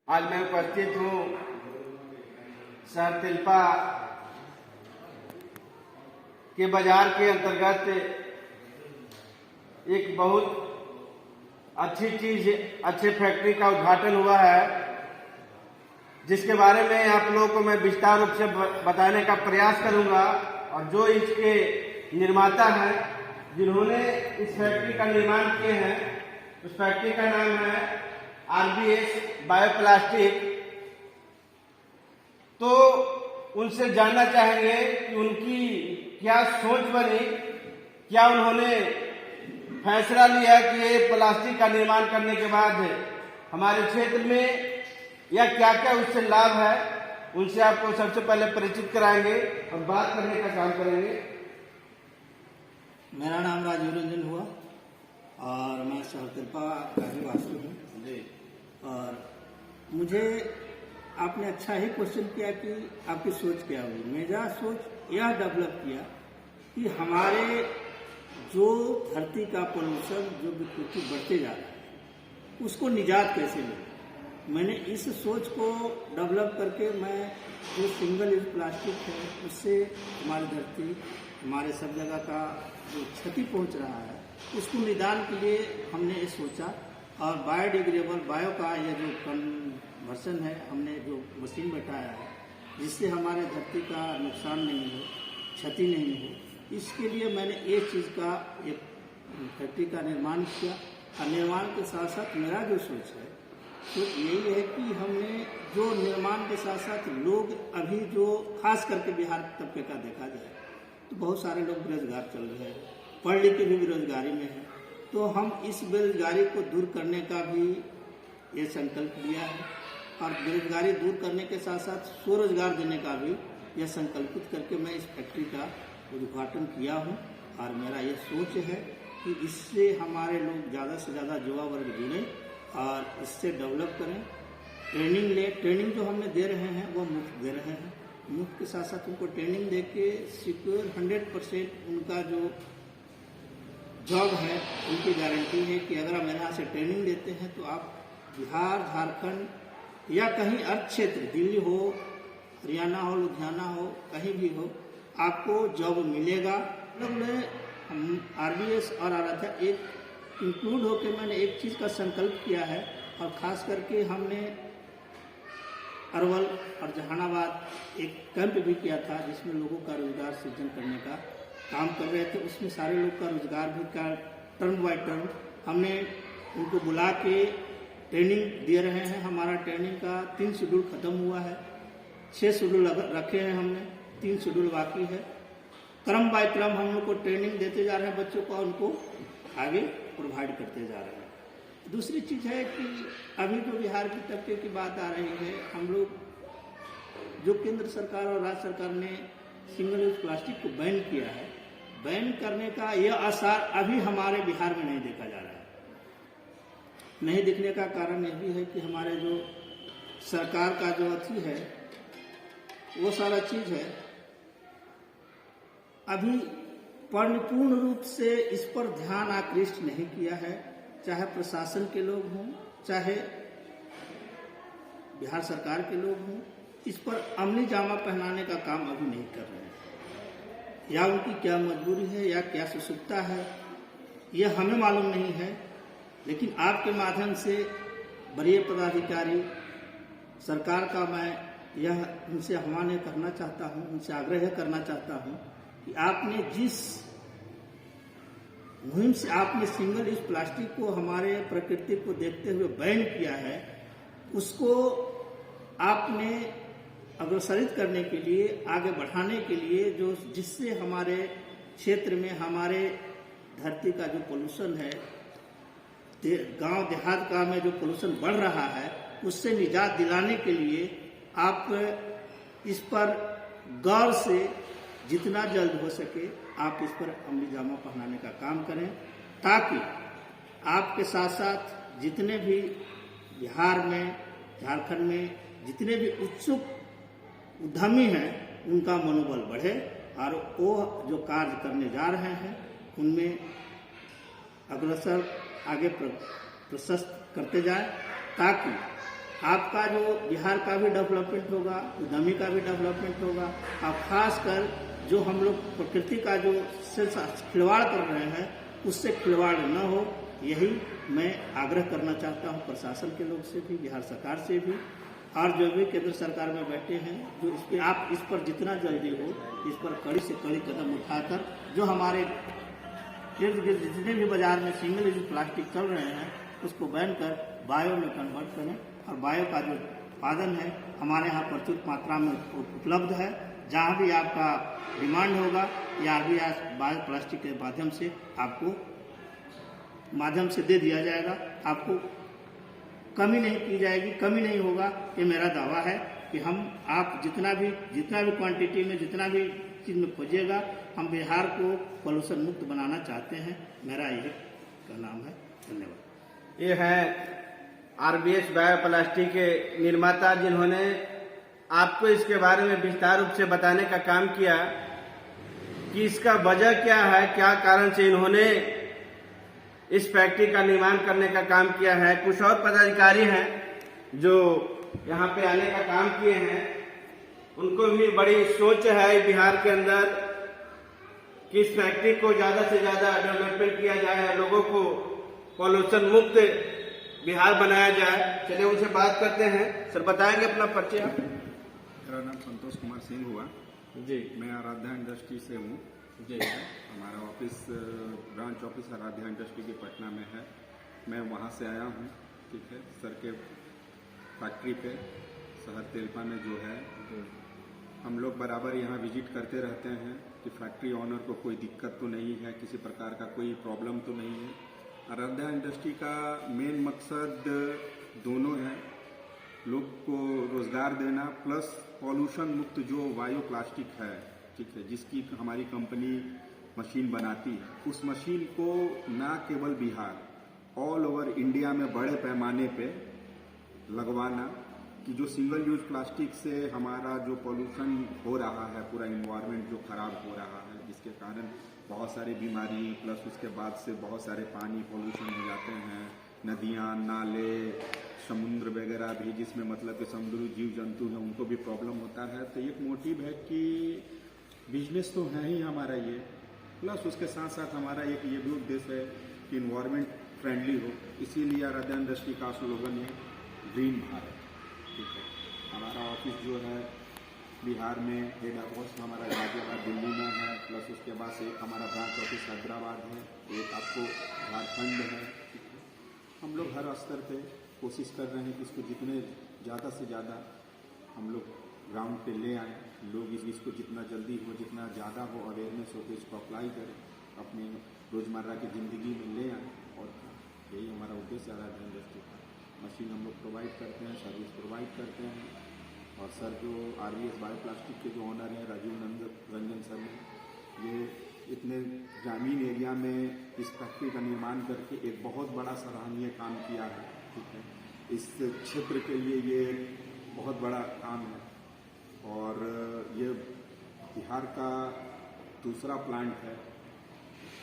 आज मैं उपस्थित हूँ शहर तिलपा के बाजार के अंतर्गत एक बहुत अच्छी चीज, अच्छे फैक्ट्री का उद्घाटन हुआ है, जिसके बारे में आप लोगों को मैं विस्तार रूप से बताने का प्रयास करूंगा। और जो इसके निर्माता हैं, जिन्होंने इस फैक्ट्री का निर्माण किए हैं, उस फैक्ट्री का नाम है RBS बायोप्लास्टिक। तो उनसे जानना चाहेंगे कि उनकी क्या सोच बनी, क्या उन्होंने फैसला लिया कि ये प्लास्टिक का निर्माण करने के बाद हमारे क्षेत्र में या क्या क्या उससे लाभ है। उनसे आपको सबसे पहले परिचित कराएंगे और बात करने का काम करेंगे। मेरा नाम राजीव रंजन हुआ और मैं शहर तिलपा का ही वासी हूँ। और मुझे आपने अच्छा ही क्वेश्चन किया कि आपकी सोच क्या हुई। मेरा सोच यह डेवलप किया कि हमारे जो धरती का पोल्यूशन जो विकृति बढ़ते जा रहा है, उसको निजात कैसे मिले। मैंने इस सोच को डेवलप करके मैं जो सिंगल यूज प्लास्टिक है उससे हमारी धरती, हमारे सब जगह का जो क्षति पहुंच रहा है, उसको निदान के लिए हमने ये सोचा। और बायोडिग्रेडेबल बायो का यह जो कन्वर्सन है, हमने जो मशीन बैठाया है, जिससे हमारे धरती का नुकसान नहीं हो, क्षति नहीं हो, इसके लिए मैंने एक चीज़ का एक फैक्ट्री का निर्माण किया। और निर्माण के साथ साथ मेरा जो सोच है तो यही है कि हमने जो निर्माण के साथ साथ लोग अभी जो खास करके बिहार तबके का देखा जाए तो बहुत सारे लोग बेरोजगार चल रहे हैं, पढ़ लिख के भी बेरोजगारी में है। तो हम इस बेरोजगारी को दूर करने का भी ये संकल्प लिया है और बेरोजगारी दूर करने के साथ साथ स्वरोजगार देने का भी यह संकल्पित करके मैं इस फैक्ट्री का उद्घाटन किया हूँ। और मेरा ये सोच है कि इससे हमारे लोग ज़्यादा से ज़्यादा युवा वर्ग जुड़ें और इससे डेवलप करें, ट्रेनिंग ले। ट्रेनिंग जो हमें दे रहे हैं वो मुफ्त दे रहे हैं, मुफ्त के साथ साथ उनको ट्रेनिंग दे के सिक्योर 100% उनका जो जॉब है उनकी गारंटी है कि अगर हम यहाँ से ट्रेनिंग देते हैं तो आप बिहार, झारखंड या कहीं अर्थ क्षेत्र, दिल्ली हो, हरियाणा हो, लुधियाना हो, कहीं भी हो, आपको जॉब मिलेगा। हम RBS और आराध्या एक इंक्लूड होकर मैंने एक चीज़ का संकल्प किया है। और ख़ास करके हमने अरवल और जहानाबाद एक कैंप भी किया था, जिसमें लोगों का रोजगार सृजन करने का काम कर रहे थे। उसमें सारे लोग का रोजगार भी का टर्न बाय टर्न हमने उनको बुला के ट्रेनिंग दे रहे हैं। हमारा ट्रेनिंग का 3 शेड्यूल ख़त्म हुआ है, 6 शेड्यूल रखे हैं हमने, 3 शेड्यूल बाकी है। क्रम बाय क्रम हम लोग को ट्रेनिंग देते जा रहे हैं बच्चों को, उनको आगे प्रोवाइड करते जा रहे हैं। दूसरी चीज़ है कि अभी जो बिहार के तबके की बात आ रही है, हम लोग जो केंद्र सरकार और राज्य सरकार ने सिंगल यूज प्लास्टिक को बैन किया है, बैन करने का यह असर अभी हमारे बिहार में नहीं देखा जा रहा है। नहीं दिखने का कारण यह भी है कि हमारे जो सरकार का जो अथी है, वो सारा चीज़ है अभी परिपूर्ण रूप से इस पर ध्यान आकृष्ट नहीं किया है। चाहे प्रशासन के लोग हों, चाहे बिहार सरकार के लोग हों, इस पर अमली जामा पहनाने का काम अभी नहीं कर रहे हैं। या उनकी क्या मजबूरी है या क्या सुसुप्ता है, यह हमें मालूम नहीं है। लेकिन आपके माध्यम से वरीय पदाधिकारी सरकार का मैं यह उनसे आह्वान करना चाहता हूँ, उनसे आग्रह करना चाहता हूँ कि आपने जिस मुहिम से आपने सिंगल यूज प्लास्टिक को हमारे प्रकृति को देखते हुए बैन किया है, उसको आपने अग्रसरित करने के लिए, आगे बढ़ाने के लिए, जो जिससे हमारे क्षेत्र में हमारे धरती का जो पोल्यूशन है, गांव देहात का में जो पोल्यूशन बढ़ रहा है, उससे निजात दिलाने के लिए आप इस पर गौर से जितना जल्द हो सके आप इस पर अमली जामा पहनाने का काम करें, ताकि आपके साथ साथ जितने भी बिहार में, झारखंड में जितने भी उत्सुक उद्यमी हैं, उनका मनोबल बढ़े और वो जो कार्य करने जा रहे हैं उनमें अग्रसर आगे प्रशस्त करते जाए, ताकि आपका जो बिहार का भी डेवलपमेंट होगा, उद्यमी का भी डेवलपमेंट होगा। और खासकर जो हम लोग प्रकृति का जो से खिलवाड़ कर रहे हैं उससे खिलवाड़ न हो, यही मैं आग्रह करना चाहता हूं प्रशासन के लोग से भी, बिहार सरकार से भी, और जो भी केंद्र सरकार में बैठे हैं, जो इस पे आप इस पर जितना जल्दी हो इस पर कड़ी से कड़ी कदम उठाकर जो हमारे इर्द गिर्द जितने भी बाजार में सिंगल यूज प्लास्टिक चल रहे हैं उसको बैन कर बायो में कन्वर्ट करें। और बायो का जो उत्पादन है हमारे यहाँ प्रचुर मात्रा में उपलब्ध है। जहाँ भी आपका डिमांड होगा या भी बायो प्लास्टिक के माध्यम से दे दिया जाएगा। आपको कमी नहीं की जाएगी, कमी नहीं होगा। ये मेरा दावा है कि आप जितना भी क्वांटिटी में जितना भी चीज में खोजिएगा, हम बिहार को पॉल्यूशन मुक्त बनाना चाहते हैं। मेरा यही का नाम है। धन्यवाद। ये है आरबीएस बायो प्लास्टिक के निर्माता, जिन्होंने आपको इसके बारे में विस्तार रूप से बताने का काम किया कि इसका वजह क्या है, क्या कारण से इन्होंने इस फैक्ट्री का निर्माण करने का काम किया है। कुछ और पदाधिकारी हैं जो यहाँ पे आने का काम किए हैं, उनको भी बड़ी सोच है बिहार के अंदर कि इस फैक्ट्री को ज्यादा से ज्यादा डेवलपमेंट किया जाए, लोगों को पॉल्यूशन मुक्त बिहार बनाया जाए। चलिए उनसे बात करते हैं। सर बताएंगे अपना परिचय आप? मेरा नाम संतोष कुमार सिंह हुआ जी। मैं आराध्या इंडस्ट्री से हूँ जी। हमारा office branch office Aradhya industry के पटना में है। मैं वहाँ से आया हूँ। ठीक है, सर के फैक्ट्री पे शहर तेलपा में जो है, हम लोग बराबर यहाँ विजिट करते रहते हैं कि फैक्ट्री ऑनर को कोई दिक्कत तो नहीं है, किसी प्रकार का कोई प्रॉब्लम तो नहीं है। आराध्या इंडस्ट्री का मेन मकसद दोनों है, लोग को रोजगार देना प्लस पॉल्यूशन मुक्त जो बायो प्लास्टिक है, ठीक है, जिसकी हमारी कंपनी मशीन बनाती है, उस मशीन को ना केवल बिहार, ऑल ओवर इंडिया में बड़े पैमाने पे लगवाना कि जो सिंगल यूज प्लास्टिक से हमारा जो पॉल्यूशन हो रहा है, पूरा इन्वायरमेंट जो खराब हो रहा है, जिसके कारण बहुत सारी बीमारी प्लस उसके बाद से बहुत सारे पानी पॉल्यूशन हो जाते हैं, नदियाँ, नाले, समुद्र वगैरह भी, जिसमें मतलब कि समुद्री जीव जंतु हैं उनको भी प्रॉब्लम होता है। तो एक मोटिव है कि बिजनेस तो है ही हमारा ये, प्लस उसके साथ साथ हमारा एक ये भी उद्देश्य है कि इन्वायरमेंट फ्रेंडली हो। इसीलिए आराध्या इंडस्ट्री का स्लोगन है ग्रीन भारत। ठीक है, हमारा ऑफिस जो है बिहार में, हेड ऑफिस हमारा गाजियाबाद दिल्ली में है, प्लस उसके बाद से एक हमारा ब्रांच ऑफिस हैदराबाद है, एक आपको झारखंड है। हम लोग हर स्तर पे कोशिश कर रहे हैं कि इसको जितने ज़्यादा से ज़्यादा हम लोग ग्राउंड पे ले आएँ, लोग इसको जितना जल्दी हो, जितना ज़्यादा हो अवेयरनेस हो, तो इसको अप्लाई करें, अपनी रोज़मर्रा की ज़िंदगी में ले आएँ। और यही हमारा उद्देश्य आराध्या इंडस्ट्री का। मशीन हम लोग प्रोवाइड करते हैं, सर्विस प्रोवाइड करते हैं। और सर जो आरबीएस बायो प्लास्टिक के जो ऑनर हैं राजीव रंजन सर ने, ये इतने ग्रामीण एरिया में इस फैक्ट्री का निर्माण करके एक बहुत बड़ा सराहनीय काम किया है। ठीक है, इस क्षेत्र के लिए ये बहुत बड़ा काम है। और ये बिहार का दूसरा प्लांट है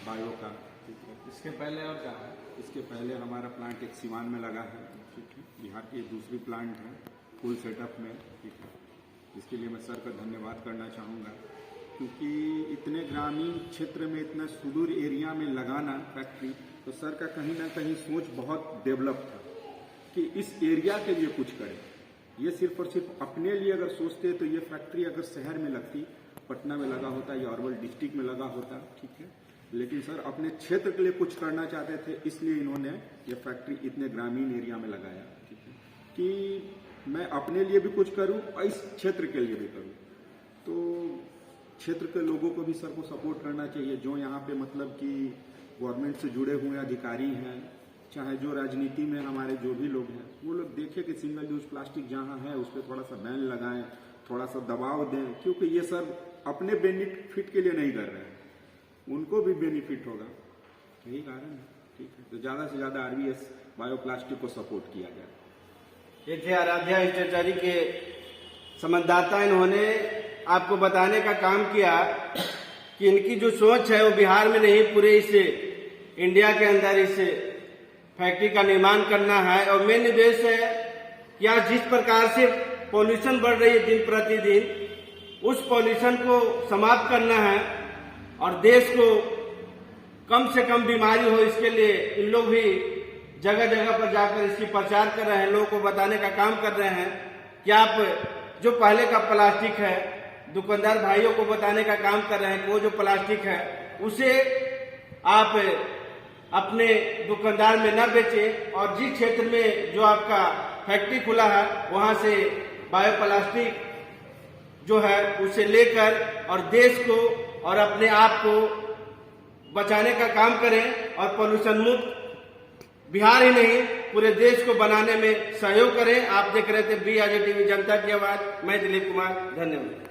बायो का। ठीक है, इसके पहले और क्या है? इसके पहले हमारा प्लांट एक सिवान में लगा है। ठीक है, बिहार की दूसरी प्लांट है फुल सेटअप में। ठीक है, इसके लिए मैं सर का धन्यवाद करना चाहूँगा, क्योंकि इतने ग्रामीण क्षेत्र में, इतना सुदूर एरिया में लगाना फैक्ट्री, तो सर का कहीं ना कहीं सोच बहुत डेवलप था कि इस एरिया के लिए कुछ करें। ये सिर्फ और सिर्फ अपने लिए अगर सोचते तो ये फैक्ट्री अगर शहर में लगती, पटना में लगा होता या अरवल डिस्ट्रिक्ट में लगा होता। ठीक है, लेकिन सर अपने क्षेत्र के लिए कुछ करना चाहते थे, इसलिए इन्होंने ये फैक्ट्री इतने ग्रामीण एरिया में लगाया। ठीक है, कि मैं अपने लिए भी कुछ करूं और इस क्षेत्र के लिए भी करूं। तो क्षेत्र के लोगों को भी सर को सपोर्ट करना चाहिए, जो यहाँ पे मतलब कि गवर्नमेंट से जुड़े हुए अधिकारी हैं, चाहे जो राजनीति में हमारे जो भी लोग हैं, वो लोग देखें कि सिंगल यूज प्लास्टिक जहाँ है उस पर थोड़ा सा बैन लगाएं, थोड़ा सा दबाव दें, क्योंकि ये सर अपने बेनिफिट के लिए नहीं कर रहे हैं, उनको भी बेनिफिट होगा, यही कारण है। ठीक है, तो ज़्यादा से ज़्यादा आरबीएस बायो प्लास्टिक को सपोर्ट किया जाए। ये थे आराध्या स्टेशनरी के संवाददाता। इन्होंने आपको बताने का काम किया कि इनकी जो सोच है वो बिहार में नहीं, पूरे इस इंडिया के अंदर इस फैक्ट्री का निर्माण करना है। और मेन उद्देश्य है कि आज जिस प्रकार से पॉल्यूशन बढ़ रही है दिन प्रतिदिन, उस पॉल्यूशन को समाप्त करना है और देश को कम से कम बीमारी हो, इसके लिए इन लोग भी जगह जगह पर जाकर इसकी प्रचार कर रहे हैं, लोगों को बताने का काम कर रहे हैं कि आप जो पहले का प्लास्टिक है, दुकानदार भाइयों को बताने का काम कर रहे हैं कि वो जो प्लास्टिक है उसे आप अपने दुकानदार में न बेचें और जिस क्षेत्र में जो आपका फैक्ट्री खुला है वहां से बायो प्लास्टिक जो है उसे लेकर और देश को और अपने आप को बचाने का काम करें और पॉल्यूशन मुक्त बिहार ही नहीं पूरे देश को बनाने में सहयोग करें। आप देख रहे थे BRJ टीवी जनता की आवाज, मैं दिलीप कुमार, धन्यवाद।